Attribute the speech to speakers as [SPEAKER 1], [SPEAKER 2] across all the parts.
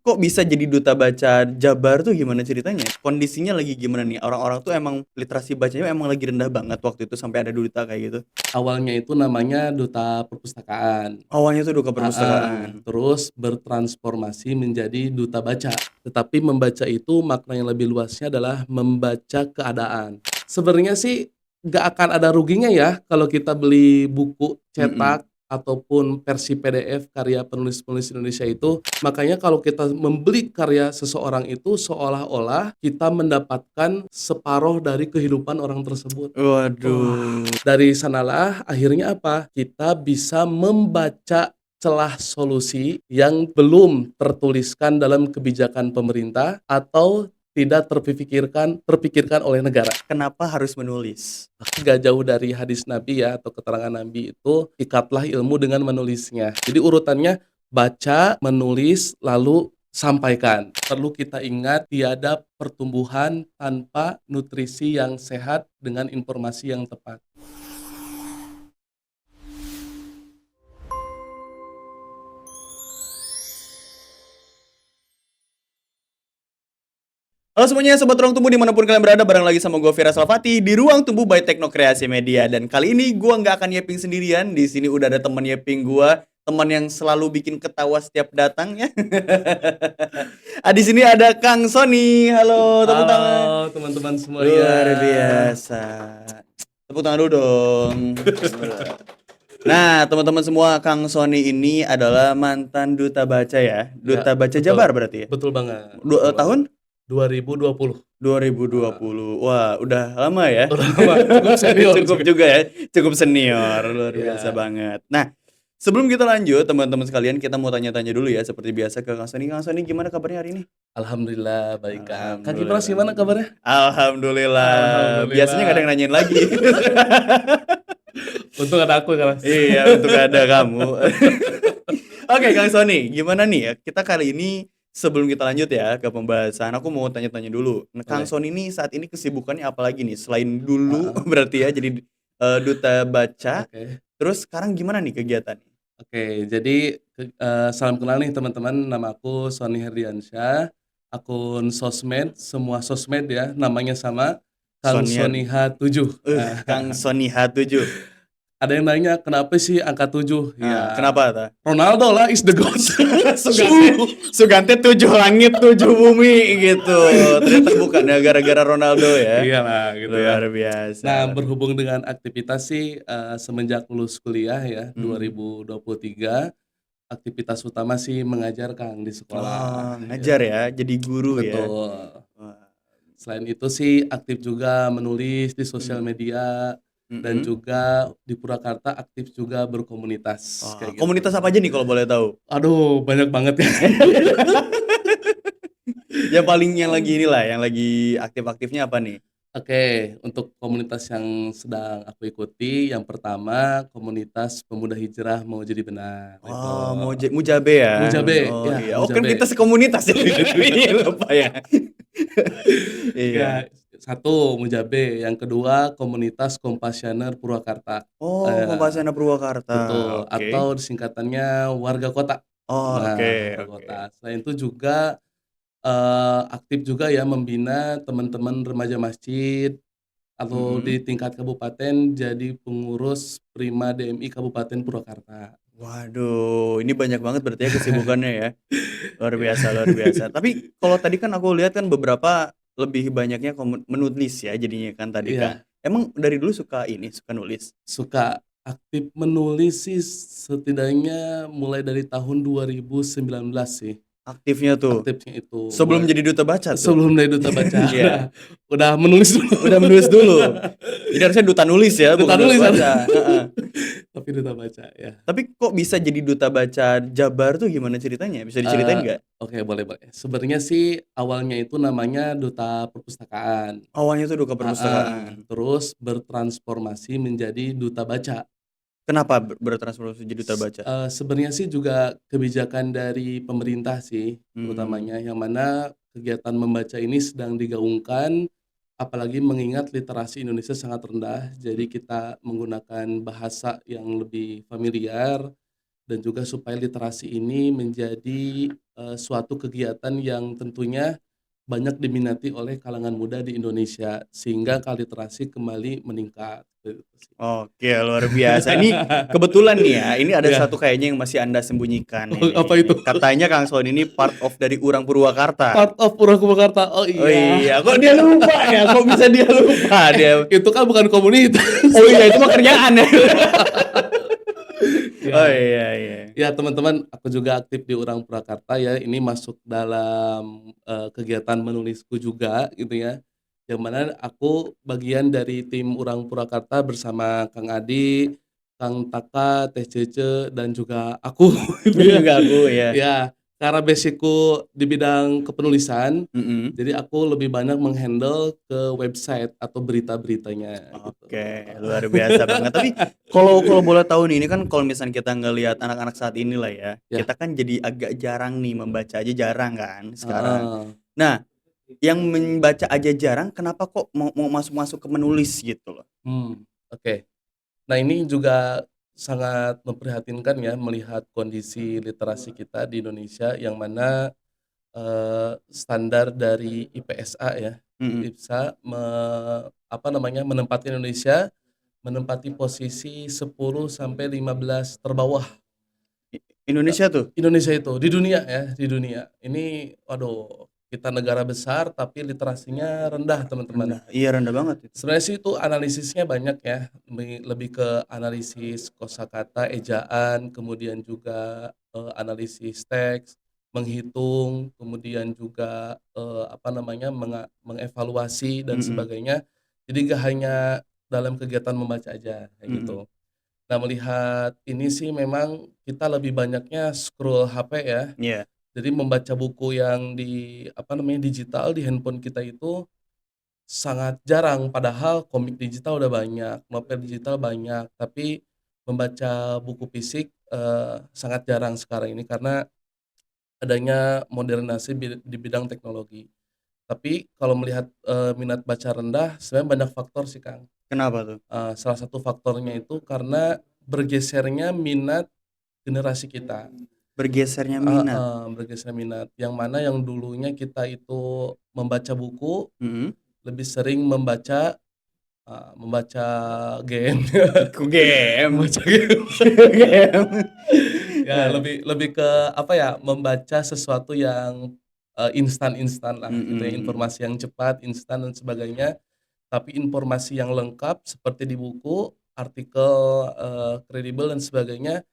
[SPEAKER 1] kok bisa jadi duta baca Jabar tuh gimana ceritanya? Kondisinya lagi gimana nih? Orang-orang tuh emang literasi bacanya emang lagi rendah banget waktu itu sampai ada duta kayak gitu?
[SPEAKER 2] Awalnya itu namanya duta perpustakaan.
[SPEAKER 1] Awalnya tuh duka perpustakaan.
[SPEAKER 2] Terus bertransformasi menjadi duta baca. Tetapi membaca itu makna yang lebih luasnya adalah membaca keadaan. Sebenarnya sih nggak akan ada ruginya ya kalau kita beli buku
[SPEAKER 1] Mhm.
[SPEAKER 2] cetak ataupun versi PDF karya penulis-penulis Indonesia itu. Makanya kalau kita membeli karya seseorang itu seolah-olah kita mendapatkan separuh dari kehidupan orang tersebut. Wah,
[SPEAKER 1] Waduh.
[SPEAKER 2] dari sanalah akhirnya apa? Kita bisa membaca celah solusi yang belum tertuliskan dalam kebijakan pemerintah atau tidak terpikirkan oleh negara.
[SPEAKER 1] Kenapa harus menulis?
[SPEAKER 2] Gak jauh dari hadis Nabi ya atau keterangan Nabi itu, ikatlah ilmu dengan menulisnya. Jadi urutannya baca, menulis, lalu sampaikan. Perlu kita ingat tiada pertumbuhan tanpa nutrisi yang sehat dengan informasi yang tepat.
[SPEAKER 1] Halo semuanya, Sobat Ruang Tumbuh dimanapun kalian berada, bareng lagi sama gue Vira Salvati di Ruang Tumbuh by Tekno Kreasi Media. Dan kali ini gue nggak akan yeping sendirian. Di sini udah ada teman yeping gue, teman yang selalu bikin ketawa setiap datang ya. Di sini ada Kang Sony. Halo, tepuk
[SPEAKER 2] Halo
[SPEAKER 1] tangan.
[SPEAKER 2] teman-teman semuanya.
[SPEAKER 1] Luar biasa. Tepuk tangan dulu dong. Nah, teman-teman semua, Kang Sony ini adalah mantan duta baca ya.
[SPEAKER 2] Ya,
[SPEAKER 1] Duta baca
[SPEAKER 2] betul.
[SPEAKER 1] Jabar berarti ya.
[SPEAKER 2] Betul banget, betul banget.
[SPEAKER 1] Tahun
[SPEAKER 2] 2020.
[SPEAKER 1] 2020. Wah, udah lama ya.
[SPEAKER 2] Udah lama, cukup senior
[SPEAKER 1] Cukup
[SPEAKER 2] juga.
[SPEAKER 1] juga ya. Cukup senior, luar biasa
[SPEAKER 2] Iya.
[SPEAKER 1] banget. Nah, sebelum kita lanjut, teman-teman sekalian, kita mau tanya-tanya dulu ya seperti biasa ke Kang Sony. Kang Sony gimana kabarnya hari ini?
[SPEAKER 2] Alhamdulillah baik, Kak. Kak Kipras
[SPEAKER 1] Alhamdulillah.
[SPEAKER 2] gimana kabarnya?
[SPEAKER 1] Alhamdulillah. Biasanya nggak ada
[SPEAKER 2] Alhamdulillah.
[SPEAKER 1] yang nanyain lagi.
[SPEAKER 2] Untung ada aku, Kak.
[SPEAKER 1] Iya, untuk ada kamu. Oke, Kang Sony, gimana nih ya? Kita kali ini sebelum kita lanjut ya ke pembahasan, aku mau tanya-tanya dulu. Nah, Kang
[SPEAKER 2] Boleh.
[SPEAKER 1] Sony ini saat ini kesibukannya apa lagi nih? Selain dulu
[SPEAKER 2] Heeh,
[SPEAKER 1] berarti ya jadi duta baca,
[SPEAKER 2] oke.
[SPEAKER 1] terus sekarang gimana nih kegiatannya?
[SPEAKER 2] Oke, jadi salam kenal nih teman-teman, nama aku Sony Herdiansyah, akun sosmed, semua sosmed ya, namanya sama, Kang
[SPEAKER 1] Sonia,
[SPEAKER 2] Sony H7.
[SPEAKER 1] Kang Sony H7.
[SPEAKER 2] Ada yang nanya, "Kenapa sih angka 7?" Ya,
[SPEAKER 1] Kenapa ta?
[SPEAKER 2] Ronaldo lah is the GOAT.
[SPEAKER 1] Sugante, Sugante 7 langit 7 bumi gitu. Ternyata bukan ya gara-gara Ronaldo ya.
[SPEAKER 2] Iyalah gitu ya.
[SPEAKER 1] Luar biasa.
[SPEAKER 2] Nah, berhubung dengan aktivitas sih, semenjak lulus kuliah ya,
[SPEAKER 1] Hmm.
[SPEAKER 2] 2023, aktivitas utama sih mengajar, Kang, di
[SPEAKER 1] Oh,
[SPEAKER 2] sekolah,
[SPEAKER 1] ngajar
[SPEAKER 2] ya.
[SPEAKER 1] ya, jadi guru ya.
[SPEAKER 2] Betul.
[SPEAKER 1] Wah.
[SPEAKER 2] Selain itu sih aktif juga menulis di sosial
[SPEAKER 1] Mhm.
[SPEAKER 2] media dan
[SPEAKER 1] Mhm.
[SPEAKER 2] juga di Purwakarta aktif juga berkomunitas,
[SPEAKER 1] Oh,
[SPEAKER 2] kayak gitu.
[SPEAKER 1] komunitas apa aja nih kalau boleh tahu?
[SPEAKER 2] Aduh, banyak banget ya.
[SPEAKER 1] Yang paling yang lagi inilah, yang lagi aktif-aktifnya apa nih?
[SPEAKER 2] Oke, untuk komunitas yang sedang aku ikuti, yang pertama komunitas pemuda hijrah mau jadi benar, itu.
[SPEAKER 1] Oh, Mujabe ya?
[SPEAKER 2] Mujabe,
[SPEAKER 1] Oh
[SPEAKER 2] ya
[SPEAKER 1] iya. Oh kan kita
[SPEAKER 2] Mujabe.
[SPEAKER 1] sekomunitas ya? Iya lupa ya. Iya.
[SPEAKER 2] Ya, satu Mujabe, yang kedua komunitas Compassioner Purwakarta.
[SPEAKER 1] Oh,
[SPEAKER 2] Eh,
[SPEAKER 1] Kompasiana Purwakarta.
[SPEAKER 2] betul,
[SPEAKER 1] Oke.
[SPEAKER 2] atau disingkatannya warga kota.
[SPEAKER 1] Oh, oke,
[SPEAKER 2] Nah, warga
[SPEAKER 1] oke.
[SPEAKER 2] kota. Selain itu juga aktif juga ya membina teman-teman remaja masjid atau
[SPEAKER 1] Mhm.
[SPEAKER 2] di tingkat kabupaten jadi pengurus Prima DMI Kabupaten Purwakarta.
[SPEAKER 1] Waduh, ini banyak banget berarti ya kesibukannya ya. Luar
[SPEAKER 2] Ya,
[SPEAKER 1] biasa, luar biasa. Tapi kalau tadi kan aku lihat kan beberapa lebih banyaknya menulis ya jadinya kan tadi kan.
[SPEAKER 2] iya,
[SPEAKER 1] Emang dari dulu suka ini, suka nulis?
[SPEAKER 2] suka aktif menulis sih setidaknya mulai dari tahun 2019 sih,
[SPEAKER 1] Aktifnya tuh
[SPEAKER 2] aktifnya itu.
[SPEAKER 1] sebelum jadi duta baca tuh?
[SPEAKER 2] Sebelum dari duta baca,
[SPEAKER 1] Iya,
[SPEAKER 2] udah menulis dulu.
[SPEAKER 1] udah menulis dulu. Jadi harusnya duta nulis ya,
[SPEAKER 2] Duta
[SPEAKER 1] bukan duta
[SPEAKER 2] nulis
[SPEAKER 1] baca, heeh.
[SPEAKER 2] tapi duta baca ya.
[SPEAKER 1] Tapi kok bisa jadi duta baca Jabar tuh gimana ceritanya? Bisa diceritain
[SPEAKER 2] Eee,
[SPEAKER 1] nggak?
[SPEAKER 2] oke, boleh boleh. Sebenarnya sih awalnya itu namanya duta perpustakaan.
[SPEAKER 1] Awalnya tuh duta
[SPEAKER 2] Heeh,
[SPEAKER 1] perpustakaan.
[SPEAKER 2] terus bertransformasi menjadi duta baca.
[SPEAKER 1] Kenapa bertransformasi jadi duta baca?
[SPEAKER 2] Sebenarnya sih juga kebijakan dari pemerintah sih,
[SPEAKER 1] Mmm.
[SPEAKER 2] utamanya, yang mana kegiatan membaca ini sedang digaungkan, apalagi mengingat literasi Indonesia sangat rendah, jadi kita menggunakan bahasa yang lebih familiar dan juga supaya literasi ini menjadi, suatu kegiatan yang tentunya banyak diminati oleh kalangan muda di Indonesia, sehingga kaliterasi kembali meningkat, gitu sih.
[SPEAKER 1] Oke, luar biasa. Ini kebetulan nih ya, ini ada
[SPEAKER 2] Iya,
[SPEAKER 1] satu kayaknya yang masih Anda sembunyikan
[SPEAKER 2] apa
[SPEAKER 1] ini.
[SPEAKER 2] itu?
[SPEAKER 1] Katanya Kang Son ini part of dari Urang Purwakarta.
[SPEAKER 2] Part of Purwakarta, oh
[SPEAKER 1] Oh
[SPEAKER 2] iya.
[SPEAKER 1] iya, kok dia lupa ya? Kok bisa dia lupa dia?
[SPEAKER 2] Itu kan bukan komunitas.
[SPEAKER 1] Oh iya, itu mah kerjaan ya. Oh
[SPEAKER 2] Ya.
[SPEAKER 1] iya iya.
[SPEAKER 2] Ya teman-teman, aku juga aktif di Urang Purwakarta ya, ini masuk dalam, kegiatan menulisku juga gitu ya, yang mana aku bagian dari tim Urang Purwakarta bersama Kang Adi, Kang Taka, Teh Cece, dan juga aku gitu
[SPEAKER 1] Dan
[SPEAKER 2] ya.
[SPEAKER 1] juga aku ya.
[SPEAKER 2] Ya, karena basic-ku di bidang kepenulisan,
[SPEAKER 1] Mhm.
[SPEAKER 2] jadi aku lebih banyak meng-handle ke website atau berita-beritanya gitu.
[SPEAKER 1] Oke, luar biasa banget. Tapi kalau kalau boleh tahu nih, ini kan kalau misalnya kita ngelihat anak-anak saat ini lah ya,
[SPEAKER 2] Ya,
[SPEAKER 1] kita kan jadi agak jarang nih membaca aja jarang kan sekarang.
[SPEAKER 2] heeh.
[SPEAKER 1] Nah, yang membaca aja jarang, kenapa kok mau masuk-masuk ke menulis gitu loh?
[SPEAKER 2] Oke. Nah, ini juga sangat memprihatinkan ya melihat kondisi literasi kita di Indonesia yang mana, standar dari IPSA ya,
[SPEAKER 1] Mhm.
[SPEAKER 2] IPSA apa namanya, menempati Indonesia menempati posisi 10 sampai 15 terbawah,
[SPEAKER 1] I Indonesia tuh?
[SPEAKER 2] Indonesia itu di dunia ya, di dunia. Ini waduh, kita negara besar tapi literasinya rendah teman-teman.
[SPEAKER 1] Rendah. Iya, rendah banget itu.
[SPEAKER 2] Sebenarnya sih itu analisisnya banyak ya, lebih ke analisis kosakata, ejaan, kemudian juga, analisis teks, menghitung, kemudian juga, apa namanya, mengevaluasi dan
[SPEAKER 1] Mhm
[SPEAKER 2] sebagainya. Jadi nggak hanya dalam kegiatan membaca aja, kayak
[SPEAKER 1] mhm.
[SPEAKER 2] gitu. Nah, melihat ini sih memang kita lebih banyaknya scroll HP ya,
[SPEAKER 1] Iya.
[SPEAKER 2] jadi membaca buku yang di, apa namanya, digital di handphone kita itu sangat jarang, padahal komik digital udah banyak, novel digital banyak, tapi membaca buku fisik, sangat jarang sekarang ini karena adanya modernisasi di bidang teknologi. Tapi kalau melihat, minat baca rendah, sebenarnya banyak faktor sih, Kang.
[SPEAKER 1] Kenapa tuh?
[SPEAKER 2] Salah satu faktornya itu karena bergesernya minat generasi kita.
[SPEAKER 1] Bergesernya minat?
[SPEAKER 2] Heeh, bergeser minat, yang mana yang dulunya kita itu membaca buku,
[SPEAKER 1] Mhm.
[SPEAKER 2] lebih sering membaca game,
[SPEAKER 1] Ku game.
[SPEAKER 2] membaca game.
[SPEAKER 1] Game.
[SPEAKER 2] Ya lebih lebih ke apa ya, membaca sesuatu yang, instan-instan lah gitu ya,
[SPEAKER 1] Mhm.
[SPEAKER 2] informasi yang cepat, instan dan sebagainya, tapi informasi yang lengkap seperti di buku, artikel, kredibel dan sebagainya,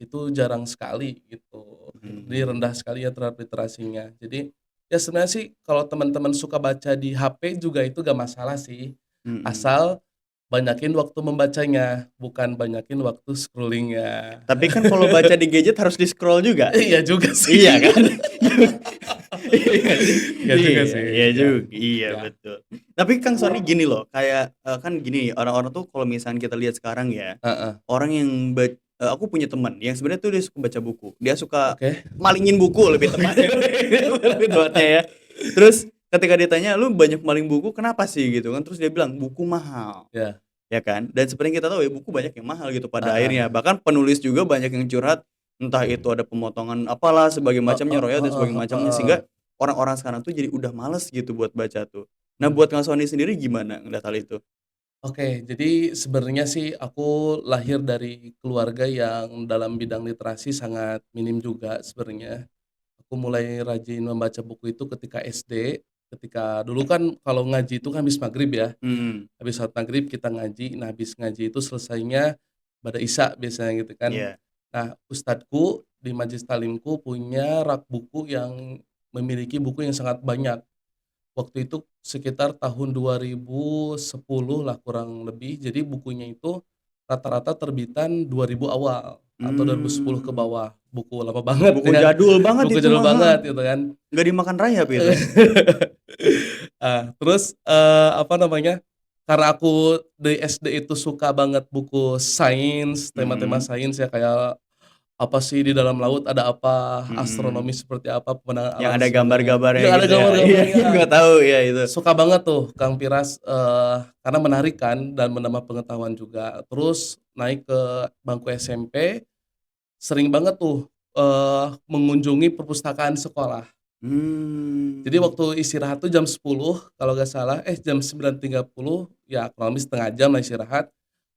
[SPEAKER 2] itu jarang sekali gitu. Jadi
[SPEAKER 1] Mmm.
[SPEAKER 2] rendah sekali ya terhadap literasinya. Jadi, ya sebenarnya sih kalau teman-teman suka baca di HP juga itu gak masalah sih,
[SPEAKER 1] Mhm.
[SPEAKER 2] asal banyakin waktu membacanya, bukan banyakin waktu scrollingnya.
[SPEAKER 1] Tapi kan kalau baca di gadget harus di-scroll juga?
[SPEAKER 2] Iya juga sih.
[SPEAKER 1] Iya kan? Iya nggak sih?
[SPEAKER 2] Iya juga
[SPEAKER 1] Iya
[SPEAKER 2] sih,
[SPEAKER 1] iya
[SPEAKER 2] ya.
[SPEAKER 1] iya
[SPEAKER 2] Ya,
[SPEAKER 1] betul. Tapi Kang Sony gini loh, kayak, kan gini, orang-orang tuh kalau misalnya kita lihat sekarang ya,
[SPEAKER 2] heeh,
[SPEAKER 1] orang yang aku punya teman yang sebenarnya tuh dia suka baca buku. Dia suka
[SPEAKER 2] oke.
[SPEAKER 1] malingin buku lebih tepatnya lebih tepatnya ya. Terus ketika ditanya, "Lu banyak maling buku kenapa sih?" Gitu kan, terus dia bilang, "Buku mahal."
[SPEAKER 2] Ya,
[SPEAKER 1] Ya kan? Dan seperti yang kita tahu ya buku banyak yang mahal gitu pada
[SPEAKER 2] heeh,
[SPEAKER 1] akhirnya. Bahkan penulis juga banyak yang curhat, entah itu ada pemotongan apalah sebagai macamnya,
[SPEAKER 2] heeh
[SPEAKER 1] royalti dan
[SPEAKER 2] heeh
[SPEAKER 1] sebagainya macamnya,
[SPEAKER 2] heeh.
[SPEAKER 1] sehingga orang-orang sekarang tuh jadi udah males gitu buat baca tuh. Nah
[SPEAKER 2] Mmm,
[SPEAKER 1] buat Kang Sony sendiri gimana ngeliat hal itu?
[SPEAKER 2] oke. Jadi sebenarnya sih aku lahir dari keluarga yang dalam bidang literasi sangat minim juga sebenarnya. Aku mulai rajin membaca buku itu ketika SD, ketika dulu kan kalau ngaji itu kan habis maghrib ya,
[SPEAKER 1] Mhm,
[SPEAKER 2] habis sholat maghrib kita ngaji, nah habis ngaji itu selesainya pada Isya biasanya gitu kan.
[SPEAKER 1] iya.
[SPEAKER 2] Nah ustadzku di majelis taklimku punya rak buku yang memiliki buku yang sangat banyak. Waktu itu sekitar tahun 2010 lah kurang lebih, jadi bukunya itu rata-rata terbitan 2000 awal atau 2010 ke
[SPEAKER 1] Mmm,
[SPEAKER 2] bawah, buku lama banget
[SPEAKER 1] buku
[SPEAKER 2] ya,
[SPEAKER 1] jadul banget
[SPEAKER 2] buku
[SPEAKER 1] itu
[SPEAKER 2] jadul
[SPEAKER 1] mah, heeh,
[SPEAKER 2] banget gitu kan.
[SPEAKER 1] nggak dimakan rayap itu.
[SPEAKER 2] Terus, apa namanya, karena aku dari SD itu suka banget buku sains, tema-tema
[SPEAKER 1] Mhm
[SPEAKER 2] sains ya kayak apa sih di dalam laut ada apa, astronomi
[SPEAKER 1] mhm,
[SPEAKER 2] seperti apa, pemandangan
[SPEAKER 1] yang
[SPEAKER 2] alam dan
[SPEAKER 1] ada
[SPEAKER 2] sebagainya.
[SPEAKER 1] gambar-gambarnya
[SPEAKER 2] Iya ada
[SPEAKER 1] gitu ya? Iya,
[SPEAKER 2] gambar-gambarnya.
[SPEAKER 1] gua tahu, iya itu.
[SPEAKER 2] Suka banget tuh Kang Piras, karena menarik kan dan menambah pengetahuan juga. Terus naik ke bangku SMP, sering banget tuh, mengunjungi perpustakaan sekolah. Jadi
[SPEAKER 1] Mmm.
[SPEAKER 2] waktu istirahat tuh jam 10 kalau nggak salah, jam 9.30 ya kurang lebih setengah jam lah istirahat,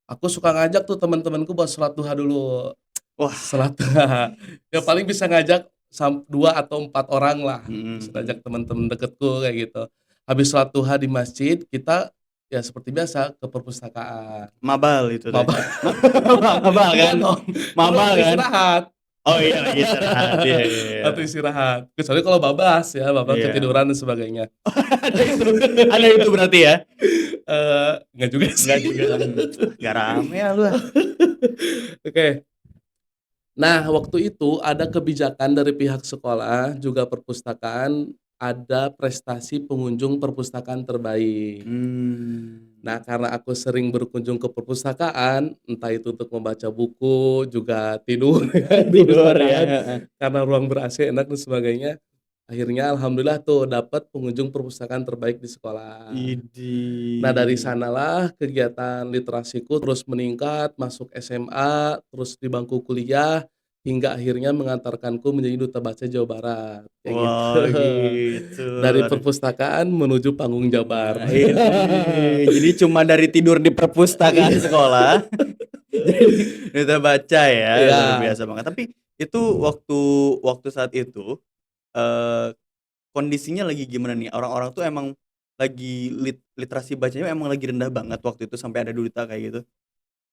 [SPEAKER 2] aku suka ngajak tuh teman-temanku buat sholat duha dulu.
[SPEAKER 1] Wah.
[SPEAKER 2] Sholat duha, ya
[SPEAKER 1] S
[SPEAKER 2] paling bisa ngajak 2 atau 4 orang lah,
[SPEAKER 1] Mhm
[SPEAKER 2] bisa ngajak
[SPEAKER 1] mhm.
[SPEAKER 2] teman-teman deketku kayak gitu. Habis sholat duha di masjid, kita ya seperti biasa ke perpustakaan.
[SPEAKER 1] Mabal itu teh.
[SPEAKER 2] Maba
[SPEAKER 1] Mabal
[SPEAKER 2] enggak
[SPEAKER 1] kan?
[SPEAKER 2] dong, kan
[SPEAKER 1] Mabal
[SPEAKER 2] waktu
[SPEAKER 1] kan?
[SPEAKER 2] istirahat.
[SPEAKER 1] Oh iya lagi istirahat, iya iya iya.
[SPEAKER 2] Waktu istirahat, kecuali kalau babas ya, babas
[SPEAKER 1] Iya.
[SPEAKER 2] ketiduran dan sebagainya.
[SPEAKER 1] Ada itu berarti ya?
[SPEAKER 2] Enggak juga
[SPEAKER 1] Enggak
[SPEAKER 2] sih.
[SPEAKER 1] juga, nggak rame ah lu ah.
[SPEAKER 2] Oke. Nah, waktu itu ada kebijakan dari pihak sekolah, juga perpustakaan, ada prestasi pengunjung perpustakaan terbaik. Nah,
[SPEAKER 1] Mmm.
[SPEAKER 2] karena aku sering berkunjung ke perpustakaan, entah itu untuk membaca buku, juga tidur ya di
[SPEAKER 1] Tidur ya,
[SPEAKER 2] perpustakaan,
[SPEAKER 1] heeh.
[SPEAKER 2] karena ruang ber-AC enak dan sebagainya, akhirnya alhamdulillah tuh dapat pengunjung perpustakaan terbaik di sekolah. Nah, dari
[SPEAKER 1] Idih.
[SPEAKER 2] sanalah kegiatan literasiku terus meningkat, masuk SMA, terus di bangku kuliah, hingga akhirnya mengantarkanku menjadi duta baca Jawa Barat, kayak gitu.
[SPEAKER 1] Wah gitu,
[SPEAKER 2] Dari
[SPEAKER 1] luar
[SPEAKER 2] perpustakaan menuju panggung jabar.
[SPEAKER 1] Nah, idih. Jadi cuma dari tidur di perpustakaan
[SPEAKER 2] Iya.
[SPEAKER 1] sekolah, jadi duta baca ya, luar
[SPEAKER 2] Iya.
[SPEAKER 1] biasa banget. Tapi itu waktu waktu saat itu, eee, kondisinya lagi gimana nih? Orang-orang tuh emang lagi literasi bacanya emang lagi rendah banget waktu itu sampai ada duta kayak gitu?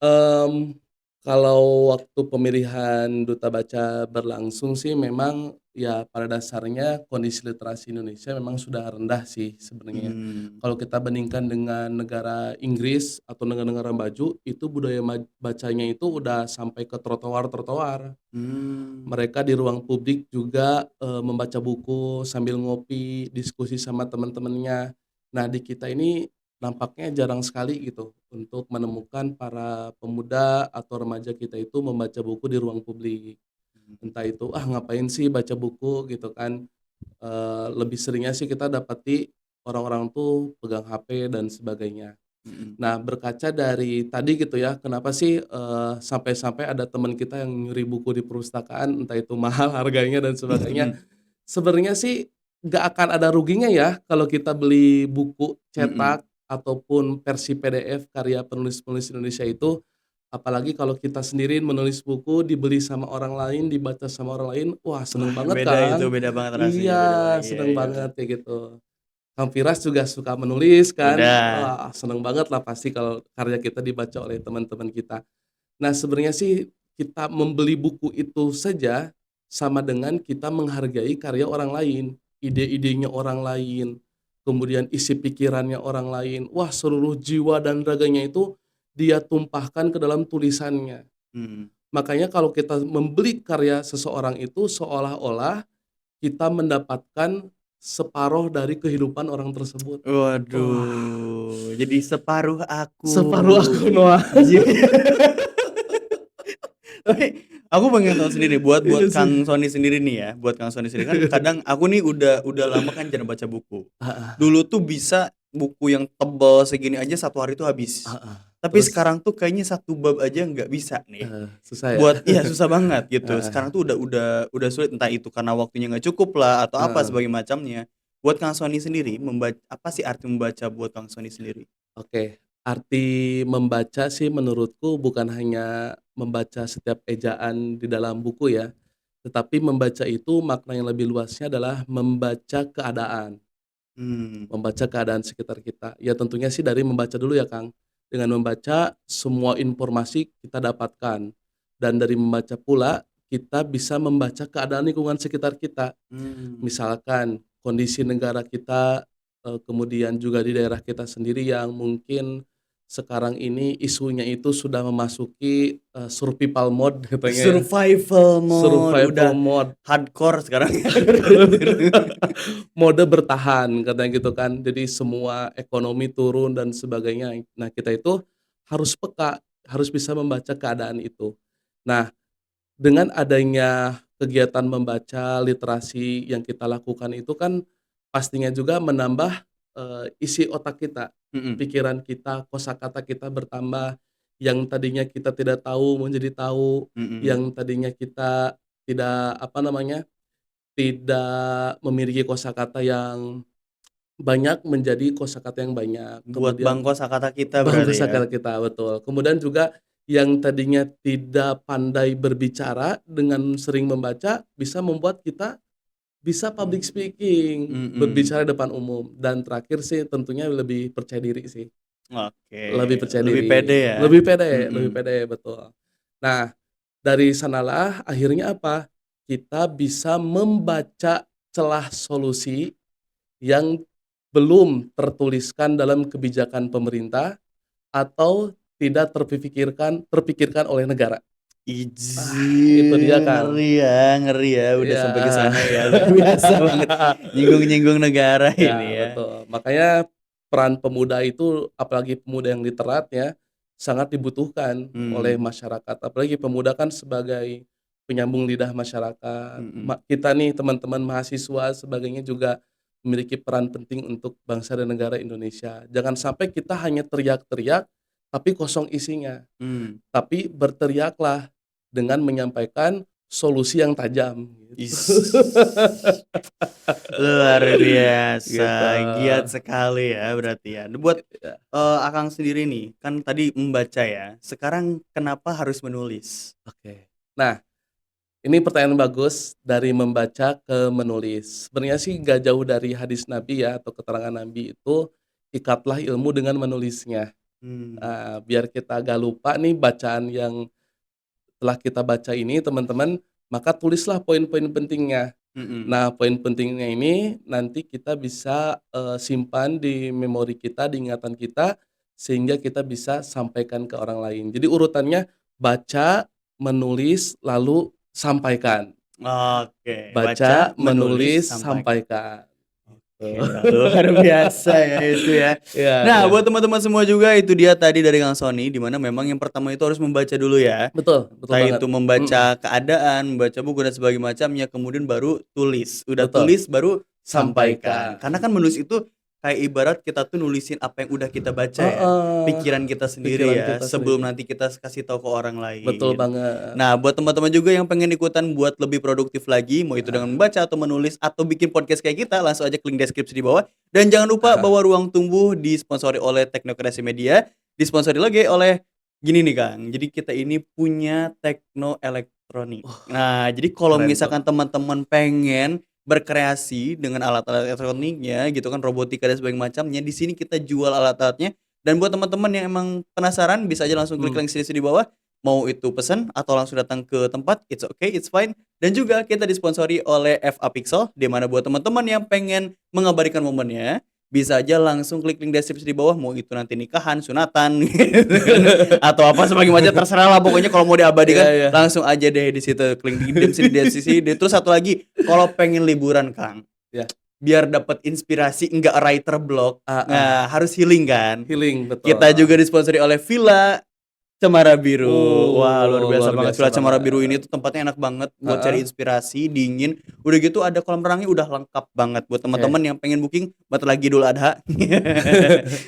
[SPEAKER 2] Mmm, Kalau waktu pemilihan duta baca berlangsung sih memang ya pada dasarnya kondisi literasi Indonesia memang sudah rendah sih sebenarnya.
[SPEAKER 1] Mmm.
[SPEAKER 2] Kalau kita bandingkan dengan negara Inggris atau negara-negara maju, itu budaya bacanya itu udah sampai ke trotoar-trotoar.
[SPEAKER 1] Mmm.
[SPEAKER 2] Mereka di ruang publik juga, membaca buku sambil ngopi, diskusi sama teman-temannya. Nah, di kita ini nampaknya jarang sekali gitu untuk menemukan para pemuda atau remaja kita itu membaca buku di ruang publik. Entah itu, "Ah, ngapain sih baca buku?" Gitu kan. Lebih seringnya sih kita dapati orang-orang tuh pegang HP dan sebagainya.
[SPEAKER 1] Mhm.
[SPEAKER 2] Nah, berkaca dari tadi gitu ya, kenapa sih, sampai-sampai ada teman kita yang nyuri buku di perpustakaan, entah itu mahal harganya dan sebagainya.
[SPEAKER 1] Mhm.
[SPEAKER 2] Sebenarnya sih nggak akan ada ruginya ya kalau kita beli buku
[SPEAKER 1] Mhm.
[SPEAKER 2] cetak ataupun versi PDF karya penulis-penulis Indonesia itu, apalagi kalau kita sendiri menulis buku, dibeli sama orang lain, dibaca sama orang lain, wah seneng
[SPEAKER 1] Wah,
[SPEAKER 2] banget
[SPEAKER 1] beda itu,
[SPEAKER 2] Kang.
[SPEAKER 1] beda banget rasanya, beda banget.
[SPEAKER 2] Iya,
[SPEAKER 1] Iya
[SPEAKER 2] seneng
[SPEAKER 1] iya, bener.
[SPEAKER 2] banget kayak gitu. Kang Firas juga suka menulis kan,
[SPEAKER 1] Udah.
[SPEAKER 2] wah seneng banget lah pasti kalau karya kita dibaca oleh teman-teman kita. Nah, sebenarnya sih kita membeli buku itu saja sama dengan kita menghargai karya orang lain, ide-idenya orang lain, kemudian isi pikirannya orang lain. Wah, seluruh jiwa dan raganya itu dia tumpahkan ke dalam tulisannya.
[SPEAKER 1] Mhm.
[SPEAKER 2] Makanya kalau kita membeli karya seseorang itu seolah-olah kita mendapatkan separuh dari kehidupan orang tersebut. Wah,
[SPEAKER 1] Waduh, jadi separuh aku.
[SPEAKER 2] separuh aku Noah.
[SPEAKER 1] Ji Tapi aku pengen tahu sendiri buat
[SPEAKER 2] Iya sih.
[SPEAKER 1] Kang Sony sendiri nih ya, buat Kang Sony sendiri kan kadang aku nih udah lama kan jarang baca buku.
[SPEAKER 2] Heeh
[SPEAKER 1] Dulu tuh bisa buku yang tebel segini aja 1 hari tuh habis.
[SPEAKER 2] heeh.
[SPEAKER 1] Tapi
[SPEAKER 2] Terus
[SPEAKER 1] sekarang tuh kayaknya 1 bab aja nggak bisa nih.
[SPEAKER 2] susah ya?
[SPEAKER 1] Buat iya susah banget gitu.
[SPEAKER 2] Heeh
[SPEAKER 1] Sekarang tuh udah sulit entah itu karena waktunya nggak cukup lah atau apa
[SPEAKER 2] heeh.
[SPEAKER 1] sebagai macamnya. Buat Kang Sony sendiri apa sih arti membaca buat Kang Sony sendiri?
[SPEAKER 2] Oke, arti membaca sih menurutku bukan hanya membaca setiap ejaan di dalam buku ya, tetapi membaca itu makna yang lebih luasnya adalah
[SPEAKER 1] Mmm.
[SPEAKER 2] membaca keadaan sekitar kita. Ya tentunya sih dari membaca dulu ya Kang. Dengan membaca semua informasi kita dapatkan, dan dari membaca pula kita bisa membaca keadaan lingkungan sekitar kita.
[SPEAKER 1] Mmm.
[SPEAKER 2] Misalkan kondisi negara kita, kemudian juga di daerah kita sendiri yang mungkin sekarang ini isunya itu sudah memasuki, survival mode katanya ya,
[SPEAKER 1] Survival mode,
[SPEAKER 2] survival
[SPEAKER 1] udah
[SPEAKER 2] mode,
[SPEAKER 1] hardcore sekarang.
[SPEAKER 2] mode bertahan katanya gitu kan. Jadi semua ekonomi turun dan sebagainya. Nah, kita itu harus peka, harus bisa membaca keadaan itu. Nah, dengan adanya kegiatan membaca, literasi yang kita lakukan itu kan pastinya juga menambah, isi otak kita,
[SPEAKER 1] Mhm.
[SPEAKER 2] pikiran kita, kosakata kita bertambah, yang tadinya kita tidak tahu menjadi tahu,
[SPEAKER 1] Mhm.
[SPEAKER 2] yang tadinya kita tidak, apa namanya, tidak memiliki kosakata yang banyak menjadi kosakata yang banyak.
[SPEAKER 1] Buat bank
[SPEAKER 2] Kemudian
[SPEAKER 1] kosakata kita
[SPEAKER 2] bahan
[SPEAKER 1] berarti ya?
[SPEAKER 2] kosakata kita, betul. Kemudian juga yang tadinya tidak pandai berbicara, dengan sering membaca bisa membuat kita bisa public speaking,
[SPEAKER 1] Mhm.
[SPEAKER 2] berbicara depan umum. Dan terakhir sih tentunya lebih percaya diri sih.
[SPEAKER 1] Oke,
[SPEAKER 2] Lebih percaya
[SPEAKER 1] lebih pede
[SPEAKER 2] diri,
[SPEAKER 1] ya?
[SPEAKER 2] lebih
[SPEAKER 1] Mhm.
[SPEAKER 2] pede, betul. Nah, dari sanalah akhirnya apa, kita bisa membaca celah solusi yang belum tertuliskan dalam kebijakan pemerintah atau tidak terpikirkan oleh negara. Itu dia,
[SPEAKER 1] Idzi,
[SPEAKER 2] Kang.
[SPEAKER 1] ngeri ya, udah
[SPEAKER 2] Iya.
[SPEAKER 1] sampai ke sana ya, luar biasa banget, nyinggung-nyinggung negara ini
[SPEAKER 2] Ya,
[SPEAKER 1] ya.
[SPEAKER 2] betul. Makanya peran pemuda itu, apalagi pemuda yang literat ya, sangat dibutuhkan oleh
[SPEAKER 1] Mmm.
[SPEAKER 2] masyarakat. Apalagi pemuda kan sebagai penyambung lidah masyarakat.
[SPEAKER 1] Mhm.
[SPEAKER 2] Kita nih teman-teman mahasiswa sebagainya juga memiliki peran penting untuk bangsa dan negara Indonesia. Jangan sampai kita hanya teriak-teriak tapi kosong isinya.
[SPEAKER 1] Mmm.
[SPEAKER 2] Tapi berteriaklah dengan menyampaikan solusi yang tajam gitu.
[SPEAKER 1] Is luar biasa,
[SPEAKER 2] Gitu.
[SPEAKER 1] giat sekali ya berarti ya. Buat,
[SPEAKER 2] Ya,
[SPEAKER 1] Akang sendiri nih, kan tadi membaca ya, sekarang kenapa harus menulis?
[SPEAKER 2] oke. Nah, ini pertanyaan bagus, dari membaca ke menulis. Sebenarnya sih nggak jauh dari hadis Nabi ya, atau keterangan Nabi itu, "Ikatlah ilmu dengan menulisnya."
[SPEAKER 1] Mmm.
[SPEAKER 2] Biar kita nggak lupa nih bacaan yang telah kita baca ini teman-teman, maka tulislah poin-poin pentingnya.
[SPEAKER 1] Mhm.
[SPEAKER 2] Nah, poin pentingnya ini nanti kita bisa, simpan di memori kita, di ingatan kita, sehingga kita bisa sampaikan ke orang lain. Jadi urutannya baca, menulis, lalu sampaikan.
[SPEAKER 1] Oke, baca,
[SPEAKER 2] Baca,
[SPEAKER 1] menulis,
[SPEAKER 2] menulis,
[SPEAKER 1] sampaikan.
[SPEAKER 2] sampaikan, gitu.
[SPEAKER 1] Oke, luar biasa ya itu ya.
[SPEAKER 2] Iya,
[SPEAKER 1] Nah,
[SPEAKER 2] iya.
[SPEAKER 1] buat teman-teman semua juga itu dia tadi dari Kang Sony, di mana memang yang pertama itu harus membaca dulu ya.
[SPEAKER 2] Betul, betul
[SPEAKER 1] Entah
[SPEAKER 2] banget.
[SPEAKER 1] itu membaca
[SPEAKER 2] Mhm,
[SPEAKER 1] keadaan, membaca buku dan sebagainya macamnya, kemudian baru tulis. Udah
[SPEAKER 2] betul.
[SPEAKER 1] tulis baru sampaikan. Karena
[SPEAKER 2] Sampaikan.
[SPEAKER 1] kan menulis itu kayak ibarat kita tuh nulisin apa yang udah kita baca ya.
[SPEAKER 2] Heeh,
[SPEAKER 1] Pikiran kita sendiri
[SPEAKER 2] pikiran
[SPEAKER 1] ya,
[SPEAKER 2] kita
[SPEAKER 1] sebelum
[SPEAKER 2] sendiri.
[SPEAKER 1] nanti kita kasih tahu ke orang
[SPEAKER 2] Betul
[SPEAKER 1] lain.
[SPEAKER 2] banget.
[SPEAKER 1] Nah, buat teman-teman juga yang pengen ikutan buat lebih produktif lagi, mau itu dengan
[SPEAKER 2] Heeh,
[SPEAKER 1] membaca atau menulis atau bikin podcast kayak kita, langsung aja klik deskripsi di bawah. Dan jangan lupa
[SPEAKER 2] heeh.
[SPEAKER 1] bahwa Ruang Tumbuh disponsori oleh Teknokreasi Media, disponsori lagi oleh gini nih Kang, jadi kita ini punya tekno elektronik. Nah, jadi kalau
[SPEAKER 2] Keren tuh.
[SPEAKER 1] misalkan teman-teman pengen berkreasi dengan alat-alat elektroniknya gitu kan, robotika dan sebagainya macamnya, di sini kita jual alat-alatnya. Dan buat teman-teman yang emang penasaran, bisa aja langsung klik
[SPEAKER 2] Mmm,
[SPEAKER 1] link sini di bawah. Mau itu pesan atau langsung datang ke tempat, it's okay, it's fine. Dan juga kita disponsori oleh FA Pixel, di mana buat teman-teman yang pengen mengabadikan momennya, bisa aja langsung klik link deskripsi di bawah, mau itu nanti nikahan, sunatan, gitu kan, atau apa sebagaimana macam terserah lah pokoknya kalau mau
[SPEAKER 2] iya,
[SPEAKER 1] diabadikan
[SPEAKER 2] iya.
[SPEAKER 1] langsung aja deh di situ klik di deskripsi. Terus satu lagi, kalau pengen liburan Kang,
[SPEAKER 2] Iya,
[SPEAKER 1] biar dapat inspirasi enggak writer block,
[SPEAKER 2] heeh,
[SPEAKER 1] nah harus healing kan.
[SPEAKER 2] healing,
[SPEAKER 1] Kita juga
[SPEAKER 2] betul.
[SPEAKER 1] disponsori oleh Villa Cemara Biru. Wah, luar biasa
[SPEAKER 2] Luar
[SPEAKER 1] banget.
[SPEAKER 2] biasa
[SPEAKER 1] Villa Cemara Biru ini
[SPEAKER 2] banget.
[SPEAKER 1] tuh tempatnya enak banget buat cari
[SPEAKER 2] Heeh,
[SPEAKER 1] inspirasi, dingin. Udah gitu ada kolam renangnya udah lengkap banget buat
[SPEAKER 2] oke.
[SPEAKER 1] teman-teman yang pengen booking bentar lagi Idul Adha.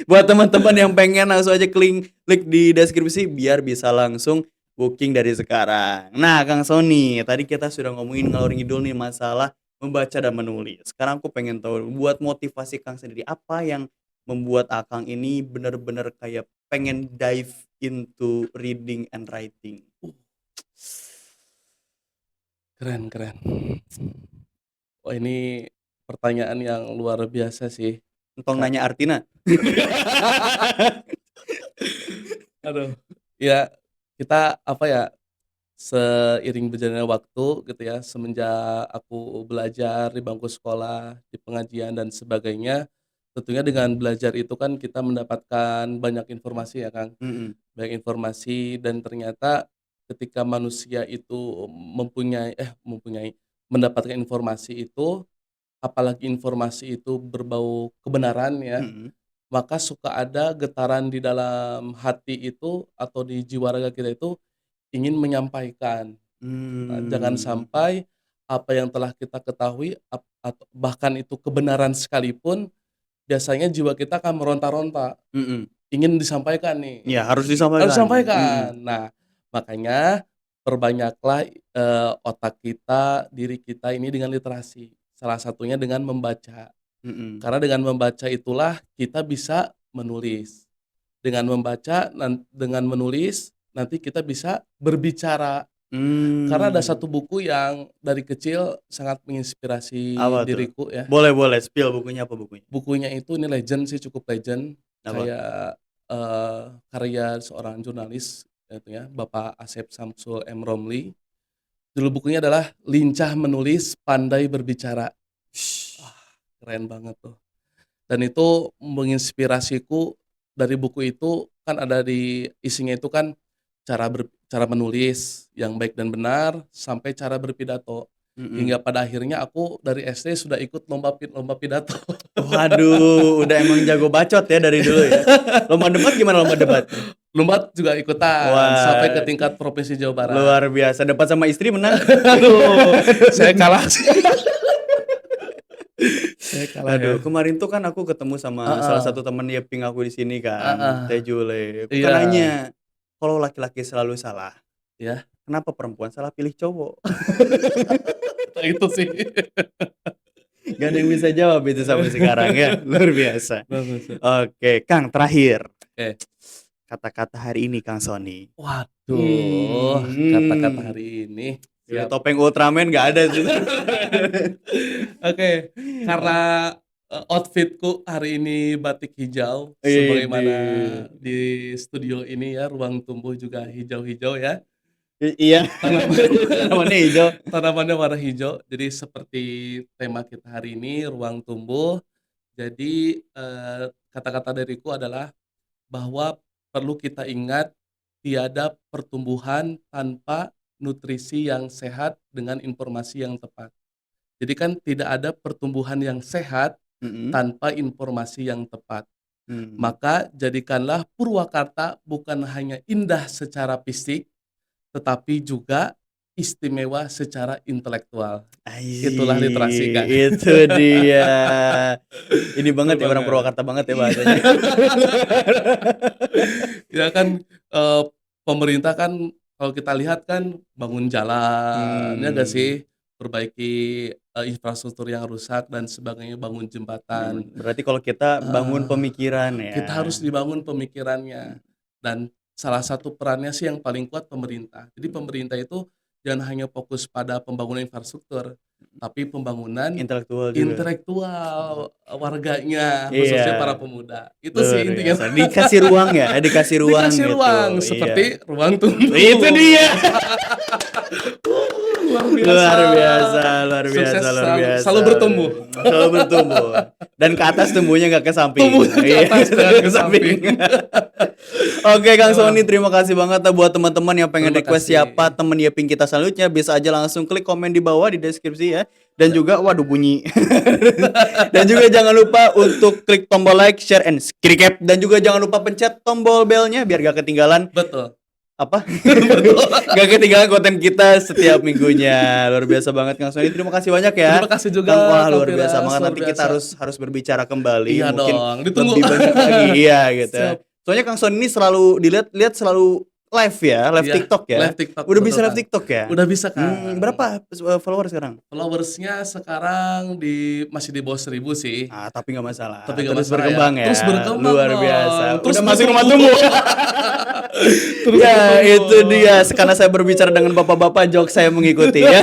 [SPEAKER 1] Buat teman-teman yang pengen langsung aja klik klik di deskripsi biar bisa langsung booking dari sekarang. Nah, Kang Sony, tadi kita sudah ngomongin ngalor ngidul nih masalah membaca dan menulis. Sekarang aku pengen tahu buat motivasi Kang sendiri, apa yang membuat Akang ini bener-bener kayak pengen dive into reading and writing?
[SPEAKER 2] Keren, keren. Wah, ini pertanyaan yang luar biasa sih,
[SPEAKER 1] Entong
[SPEAKER 2] Kak.
[SPEAKER 1] nanya Artina?
[SPEAKER 2] Aduh. Ya, kita apa ya, seiring berjalannya waktu gitu ya, semenjak aku belajar di bangku sekolah, di pengajian dan sebagainya, tentunya dengan belajar itu kan kita mendapatkan banyak informasi ya, Kang.
[SPEAKER 1] Mhm.
[SPEAKER 2] Banyak informasi, dan ternyata ketika manusia itu mendapatkan informasi itu, apalagi informasi itu berbau kebenaran ya,
[SPEAKER 1] Mhm.
[SPEAKER 2] maka suka ada getaran di dalam hati itu atau di jiwa raga kita itu ingin menyampaikan. Jangan
[SPEAKER 1] Mmm.
[SPEAKER 2] sampai apa yang telah kita ketahui atau bahkan itu kebenaran sekalipun, biasanya jiwa kita akan meronta-ronta,
[SPEAKER 1] Mhm.
[SPEAKER 2] ingin disampaikan nih.
[SPEAKER 1] Ya harus
[SPEAKER 2] Harus
[SPEAKER 1] disampaikan.
[SPEAKER 2] disampaikan. Nah, makanya perbanyaklah, otak kita, diri kita ini dengan literasi. Salah satunya dengan membaca.
[SPEAKER 1] Mhm.
[SPEAKER 2] Karena dengan membaca itulah kita bisa menulis. Dengan menulis, nanti kita bisa berbicara. Karena ada
[SPEAKER 1] Mmm.
[SPEAKER 2] satu buku yang dari kecil sangat menginspirasi
[SPEAKER 1] Apa tuh?
[SPEAKER 2] diriku ya.
[SPEAKER 1] Boleh spill bukunya, apa bukunya?
[SPEAKER 2] Bukunya itu ini legend sih, cukup legend,
[SPEAKER 1] Apa?
[SPEAKER 2] kayak, karya seorang jurnalis itu ya, Bapak Asep Samsul M. Romli. Judul bukunya adalah Lincah Menulis, Pandai Berbicara. Wah, keren banget tuh. Dan itu menginspirasiku. Dari buku itu kan ada di isinya itu kan cara menulis yang baik dan benar, sampai cara berpidato.
[SPEAKER 1] Mhm.
[SPEAKER 2] Hingga pada akhirnya aku dari SD sudah ikut lomba pidato.
[SPEAKER 1] Waduh, udah emang jago bacot ya dari dulu ya. Lomba debat gimana lomba debat?
[SPEAKER 2] Lomba juga ikutan, sampai ke
[SPEAKER 1] Wah,
[SPEAKER 2] tingkat provinsi Jawa Barat.
[SPEAKER 1] luar biasa. Debat sama istri menang?
[SPEAKER 2] Aduh, saya kalah sih. Saya kalah ya.
[SPEAKER 1] Aduh, kemarin tuh kan aku ketemu sama salah
[SPEAKER 2] Heeh,
[SPEAKER 1] satu temen Yeping aku di sini kan,
[SPEAKER 2] heeh,
[SPEAKER 1] Teh Jule. Aku kan
[SPEAKER 2] iya,
[SPEAKER 1] nanya, kalau laki-laki selalu salah,
[SPEAKER 2] ya,
[SPEAKER 1] kenapa perempuan salah pilih cowok?
[SPEAKER 2] nah itu sih.
[SPEAKER 1] Gak ada yang bisa jawab itu sampai sekarang ya, luar biasa.
[SPEAKER 2] Bagus ya.
[SPEAKER 1] Oke, Kang, terakhir.
[SPEAKER 2] Oke.
[SPEAKER 1] Kata-kata hari ini, Kang Sony.
[SPEAKER 2] Waduh, kata-kata
[SPEAKER 1] Hmm.
[SPEAKER 2] hari ini,
[SPEAKER 1] Udah
[SPEAKER 2] siap.
[SPEAKER 1] topeng Ultraman nggak ada sih.
[SPEAKER 2] Oke, karena, outfit-ku hari ini batik hijau, sebagaimana
[SPEAKER 1] Idih.
[SPEAKER 2] di studio ini ya, ruang tumbuh juga hijau-hijau ya,
[SPEAKER 1] Iya,
[SPEAKER 2] tanaman
[SPEAKER 1] tanamannya hijau.
[SPEAKER 2] tanamannya warna hijau. Jadi seperti tema kita hari ini, ruang tumbuh. Jadi, kata-kata dariku adalah bahwa perlu kita ingat, tiada pertumbuhan tanpa nutrisi yang sehat dengan informasi yang tepat. Jadi kan tidak ada pertumbuhan yang sehat
[SPEAKER 1] Mhm.
[SPEAKER 2] tanpa informasi yang tepat.
[SPEAKER 1] Mmm.
[SPEAKER 2] Maka jadikanlah Purwakarta bukan hanya indah secara fisik, tetapi juga istimewa secara intelektual. Itulah literasi, Kak.
[SPEAKER 1] Itu dia. Ini
[SPEAKER 2] Betul
[SPEAKER 1] banget ya, orang
[SPEAKER 2] banget.
[SPEAKER 1] Purwakarta banget ya
[SPEAKER 2] Iya.
[SPEAKER 1] bahasanya.
[SPEAKER 2] Ya kan, pemerintah kan kalau kita lihat kan bangun jalan, ya nggak
[SPEAKER 1] Hmm.
[SPEAKER 2] sih? Perbaiki, infrastruktur yang rusak dan sebagainya, bangun jembatan.
[SPEAKER 1] Berarti kalau kita bangun
[SPEAKER 2] Heeh,
[SPEAKER 1] pemikiran
[SPEAKER 2] kita
[SPEAKER 1] ya.
[SPEAKER 2] harus dibangun pemikirannya. Dan salah satu perannya sih yang paling kuat pemerintah. Jadi pemerintah itu jangan hanya fokus pada pembangunan infrastruktur, tapi pembangunan
[SPEAKER 1] Intelektual juga.
[SPEAKER 2] intelektual, warganya, khususnya para
[SPEAKER 1] Iya,
[SPEAKER 2] pemuda. Itu
[SPEAKER 1] luar
[SPEAKER 2] sih intinya.
[SPEAKER 1] biasa. Dikasih ruang ya, dikasih ruang
[SPEAKER 2] Dikasih
[SPEAKER 1] gitu,
[SPEAKER 2] ruang,
[SPEAKER 1] iya.
[SPEAKER 2] seperti ruang tumbuh.
[SPEAKER 1] Itu dia.
[SPEAKER 2] Luar biasa.
[SPEAKER 1] Luar
[SPEAKER 2] Sukses
[SPEAKER 1] biasa, luar
[SPEAKER 2] selalu
[SPEAKER 1] biasa.
[SPEAKER 2] selalu bertumbuh.
[SPEAKER 1] Selalu bertumbuh. Dan ke atas tumbuhnya nggak ke samping.
[SPEAKER 2] Tumbuhnya ke
[SPEAKER 1] Iya,
[SPEAKER 2] atas, jangan ke samping.
[SPEAKER 1] Oke, Kang
[SPEAKER 2] Wah,
[SPEAKER 1] Sony, terima kasih banget ya buat teman-teman yang pengen
[SPEAKER 2] terima
[SPEAKER 1] request siapa
[SPEAKER 2] kasih.
[SPEAKER 1] temen Yeping kita selanjutnya, bisa aja langsung klik komen di bawah di deskripsi ya. Dan
[SPEAKER 2] Ya.
[SPEAKER 1] juga, waduh bunyi. Dan juga jangan lupa untuk klik tombol like, share, and subscribe. Dan juga jangan lupa pencet tombol belnya biar gak ketinggalan
[SPEAKER 2] Betul.
[SPEAKER 1] apa? Gak ketinggalan konten kita setiap minggunya. Luar biasa banget Kang Sony. Terima kasih banyak ya.
[SPEAKER 2] Terima kasih juga,
[SPEAKER 1] Kang, wah
[SPEAKER 2] Kang
[SPEAKER 1] luar biasa
[SPEAKER 2] Firas,
[SPEAKER 1] banget.
[SPEAKER 2] luar
[SPEAKER 1] Nanti kita
[SPEAKER 2] biasa.
[SPEAKER 1] harus berbicara kembali.
[SPEAKER 2] Iya
[SPEAKER 1] Mungkin
[SPEAKER 2] dong, ditunggu.
[SPEAKER 1] lebih banyak lagi. Iya gitu ya.
[SPEAKER 2] Siap.
[SPEAKER 1] Soalnya Kang Sony ini selalu dilihat selalu live ya, live
[SPEAKER 2] Iya,
[SPEAKER 1] TikTok ya.
[SPEAKER 2] live TikTok,
[SPEAKER 1] Udah
[SPEAKER 2] betul,
[SPEAKER 1] bisa live
[SPEAKER 2] Kang.
[SPEAKER 1] TikTok ya?
[SPEAKER 2] Udah bisa, Kang.
[SPEAKER 1] Berapa follower sekarang?
[SPEAKER 2] Followersnya sekarang masih di bawah 1.000 sih.
[SPEAKER 1] Ah, tapi nggak masalah.
[SPEAKER 2] Tapi nggak
[SPEAKER 1] Terus
[SPEAKER 2] masalah ya.
[SPEAKER 1] berkembang ya.
[SPEAKER 2] Terus berkembang
[SPEAKER 1] Luar
[SPEAKER 2] dong.
[SPEAKER 1] biasa.
[SPEAKER 2] Terus
[SPEAKER 1] Udah masuk rumah
[SPEAKER 2] bertumbuh.
[SPEAKER 1] tumbuh.
[SPEAKER 2] Terus
[SPEAKER 1] Ya,
[SPEAKER 2] bertumbuh.
[SPEAKER 1] itu dia. Karena saya berbicara dengan bapak-bapak, jok saya mengikuti ya.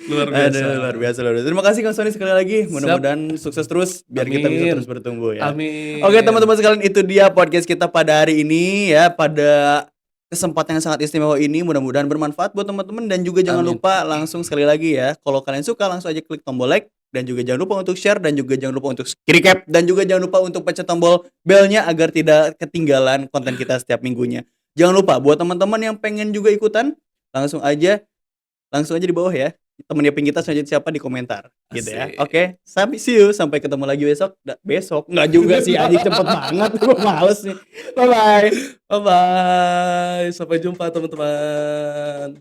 [SPEAKER 2] Luar biasa.
[SPEAKER 1] Aduh, luar biasa, luar biasa. Terima kasih Kang Sony sekali lagi. Mudah-mudahan sukses terus biar kita bisa
[SPEAKER 2] Amin.
[SPEAKER 1] terus bertumbuh ya.
[SPEAKER 2] Amin.
[SPEAKER 1] Oke, teman-teman sekalian, itu dia podcast kita pada hari ini ya, pada kesempatan yang sangat istimewa ini. Mudah-mudahan bermanfaat buat teman-teman, dan juga jangan
[SPEAKER 2] Amin.
[SPEAKER 1] lupa langsung sekali lagi ya, kalau kalian suka langsung aja klik tombol like, dan juga jangan lupa untuk share, dan juga jangan lupa untuk recap, dan juga jangan lupa untuk pencet tombol belnya agar tidak ketinggalan konten kita setiap minggunya. Jangan lupa buat teman-teman yang pengen juga ikutan, langsung aja di bawah ya. Temennya ping kita selanjutnya siapa di komentar gitu ya.
[SPEAKER 2] Asik.
[SPEAKER 1] Oke, sampai see you, sampai ketemu lagi besok. Besok nggak juga sih, anjing cepet banget. Gue males nih. Bye bye.
[SPEAKER 2] Bye-bye. Sampai jumpa teman-teman.